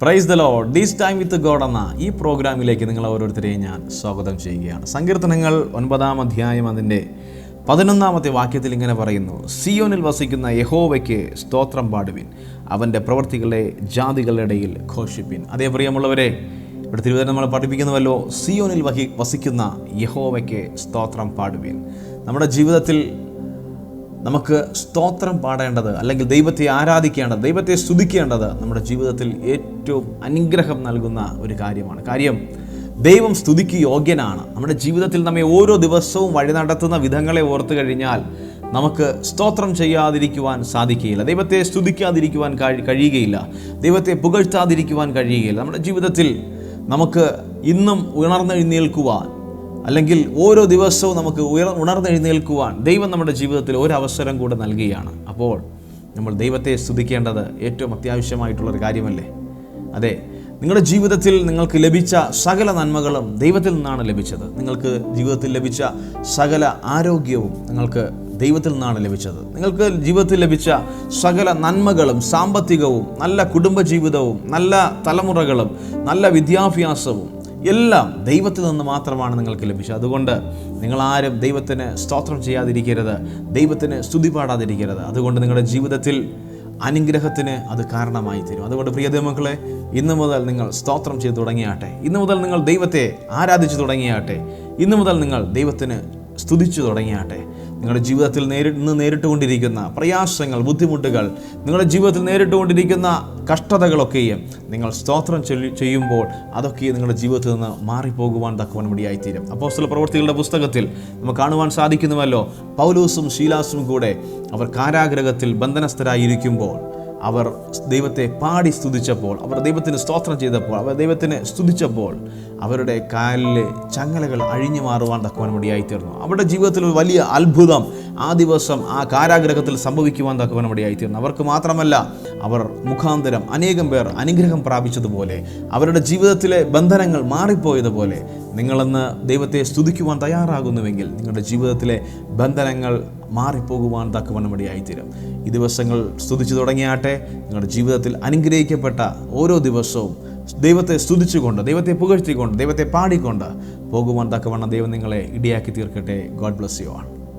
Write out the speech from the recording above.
Praise the Lord. This time with God എന്ന ഈ പ്രോഗ്രാമിലേക്ക് നിങ്ങൾ ഓരോരുത്തരെയും ഞാൻ സ്വാഗതം ചെയ്യുകയാണ്. സങ്കീർത്തനങ്ങൾ 9-ാം അധ്യായം അതിൻ്റെ 11-ാമത്തെ വാക്യത്തിൽ ഇങ്ങനെ പറയുന്നു: സിയോനിൽ വസിക്കുന്ന യഹോവയ്ക്ക് സ്തോത്രം പാടുവിൻ, അവൻ്റെ പ്രവൃത്തികളെ ജാതികളുടെ ഇടയിൽ ഘോഷിപ്പിൻ. അതേ പ്രിയമുള്ളവരെ, ഇവിടെ തിരുവനന്തപുരം നമ്മൾ പഠിപ്പിക്കുന്നുവല്ലോ, സിയോനിൽ വസിക്കുന്ന യഹോവയ്ക്ക് സ്തോത്രം പാടുവിൻ. നമ്മുടെ ജീവിതത്തിൽ നമുക്ക് സ്തോത്രം പാടേണ്ടത്, അല്ലെങ്കിൽ ദൈവത്തെ ആരാധിക്കേണ്ടത്, ദൈവത്തെ സ്തുതിക്കേണ്ടത് നമ്മുടെ ജീവിതത്തിൽ ഏറ്റവും അനുഗ്രഹം നൽകുന്ന ഒരു കാര്യമാണ്. കാര്യം, ദൈവം സ്തുതിക്ക് യോഗ്യനാണ്. നമ്മുടെ ജീവിതത്തിൽ നമ്മെ ഓരോ ദിവസവും വഴി നടത്തുന്ന വിധങ്ങളെ ഓർത്തു കഴിഞ്ഞാൽ നമുക്ക് സ്തോത്രം ചെയ്യാതിരിക്കുവാൻ സാധിക്കുകയില്ല. ദൈവത്തെ സ്തുതിക്കാതിരിക്കുവാൻ കഴിയുകയില്ല. ദൈവത്തെ പുകഴ്ത്താതിരിക്കുവാൻ കഴിയുകയില്ല. നമ്മുടെ ജീവിതത്തിൽ നമുക്ക് ഇന്നും ഉണർന്നെഴുന്നേൽക്കുവാൻ, അല്ലെങ്കിൽ ഓരോ ദിവസവും നമുക്ക് ഉണർന്നെഴുന്നേൽക്കുവാൻ ദൈവം നമ്മുടെ ജീവിതത്തിൽ ഒരവസരം കൂടെ നൽകുകയാണ്. അപ്പോൾ നമ്മൾ ദൈവത്തെ സ്തുതിക്കേണ്ടത് ഏറ്റവും അത്യാവശ്യമായിട്ടുള്ളൊരു കാര്യമല്ലേ? അതെ, നിങ്ങളുടെ ജീവിതത്തിൽ നിങ്ങൾക്ക് ലഭിച്ച സകല നന്മകളും ദൈവത്തിൽ നിന്നാണ് ലഭിച്ചത്. നിങ്ങൾക്ക് ജീവിതത്തിൽ ലഭിച്ച സകല ആരോഗ്യവും നിങ്ങൾക്ക് ദൈവത്തിൽ നിന്നാണ് ലഭിച്ചത്. നിങ്ങൾക്ക് ജീവിതത്തിൽ ലഭിച്ച സകല നന്മകളും, സാമ്പത്തികവും, നല്ല കുടുംബജീവിതവും, നല്ല തലമുറകളും, നല്ല വിദ്യാഭ്യാസവും എല്ലാം ദൈവത്തിൽ നിന്ന് മാത്രമാണ് നിങ്ങൾക്ക് ലഭിച്ചത്. അതുകൊണ്ട് നിങ്ങളാരും ദൈവത്തിന് സ്തോത്രം ചെയ്യാതിരിക്കരുത്, ദൈവത്തിന് സ്തുതി പാടാതിരിക്കരുത്. അതുകൊണ്ട് നിങ്ങളുടെ ജീവിതത്തിൽ അനുഗ്രഹത്തിന് അത് കാരണമായി തീരും. അതുകൊണ്ട് പ്രിയ ദൈവമക്കളെ, ഇന്നു മുതൽ നിങ്ങൾ സ്തോത്രം ചെയ്തു തുടങ്ങിയാട്ടെ. ഇന്നു മുതൽ നിങ്ങൾ ദൈവത്തെ ആരാധിച്ചു തുടങ്ങിയാട്ടെ. ഇന്നു മുതൽ നിങ്ങൾ ദൈവത്തിന് സ്തുതിച്ചു തുടങ്ങിയാട്ടെ. നിങ്ങളുടെ ജീവിതത്തിൽ നേരിട്ടുകൊണ്ടിരിക്കുന്ന പ്രയാസങ്ങൾ, ബുദ്ധിമുട്ടുകൾ, നിങ്ങളുടെ ജീവിതത്തിൽ നേരിട്ടുകൊണ്ടിരിക്കുന്ന കഷ്ടതകളൊക്കെയും നിങ്ങൾ സ്തോത്രം ചെയ്യുമ്പോൾ അതൊക്കെ നിങ്ങളുടെ ജീവിതത്തിൽ നിന്ന് മാറിപ്പോകുവാൻ തക്കവണ്ണം ഇടയായിത്തീരും. അപ്പോസ്തല പ്രവൃത്തികളുടെ പുസ്തകത്തിൽ നമുക്ക് കാണുവാൻ സാധിക്കുന്നുവല്ലോ, പൗലോസും ശീലാസും കൂടെ അവർ കാരാഗൃഹത്തിൽ ബന്ധനസ്ഥരായിരിക്കുമ്പോൾ അവർ ദൈവത്തെ പാടി സ്തുതിച്ചപ്പോൾ, അവർ ദൈവത്തിന് സ്തോത്രം ചെയ്തപ്പോൾ, അവർ ദൈവത്തിന് സ്തുതിച്ചപ്പോൾ അവരുടെ കാലിലെ ചങ്ങലകൾ അഴിഞ്ഞു മാറുവാൻ തക്കവണ്ണം ഇടയായിത്തീർന്നു. അവരുടെ ജീവിതത്തിൽ ഒരു വലിയ അത്ഭുതം ആ ദിവസം ആ കാരാഗൃഹത്തിൽ സംഭവിക്കുവാൻ തക്കവണ്ണം ഇടയായിത്തീർന്നു. അവർക്ക് മാത്രമല്ല, അവർ മുഖാന്തരം അനേകം പേർ അനുഗ്രഹം പ്രാപിച്ചതുപോലെ, അവരുടെ ജീവിതത്തിലെ ബന്ധനങ്ങൾ മാറിപ്പോയതുപോലെ, നിങ്ങളെന്ന് ദൈവത്തെ സ്തുതിക്കുവാൻ തയ്യാറാകുന്നുവെങ്കിൽ നിങ്ങളുടെ ജീവിതത്തിലെ ബന്ധനങ്ങൾ മാറിപ്പോകുവാൻ തക്കവണ്ണം ഇടയായിത്തീരും. ഈ ദിവസങ്ങൾ സ്തുതിച്ചു തുടങ്ങിയാട്ടെ. നിങ്ങളുടെ ജീവിതത്തിൽ അനുഗ്രഹിക്കപ്പെട്ട ഓരോ ദിവസവും ദൈവത്തെ സ്തുതിച്ചുകൊണ്ട്, ദൈവത്തെ പുകഴ്ത്തിക്കൊണ്ട്, ദൈവത്തെ പാടിക്കൊണ്ട് പോകുവാൻ തക്കവണ്ണം ദൈവം നിങ്ങളെ ഇടയാക്കി തീർക്കട്ടെ. God bless you all.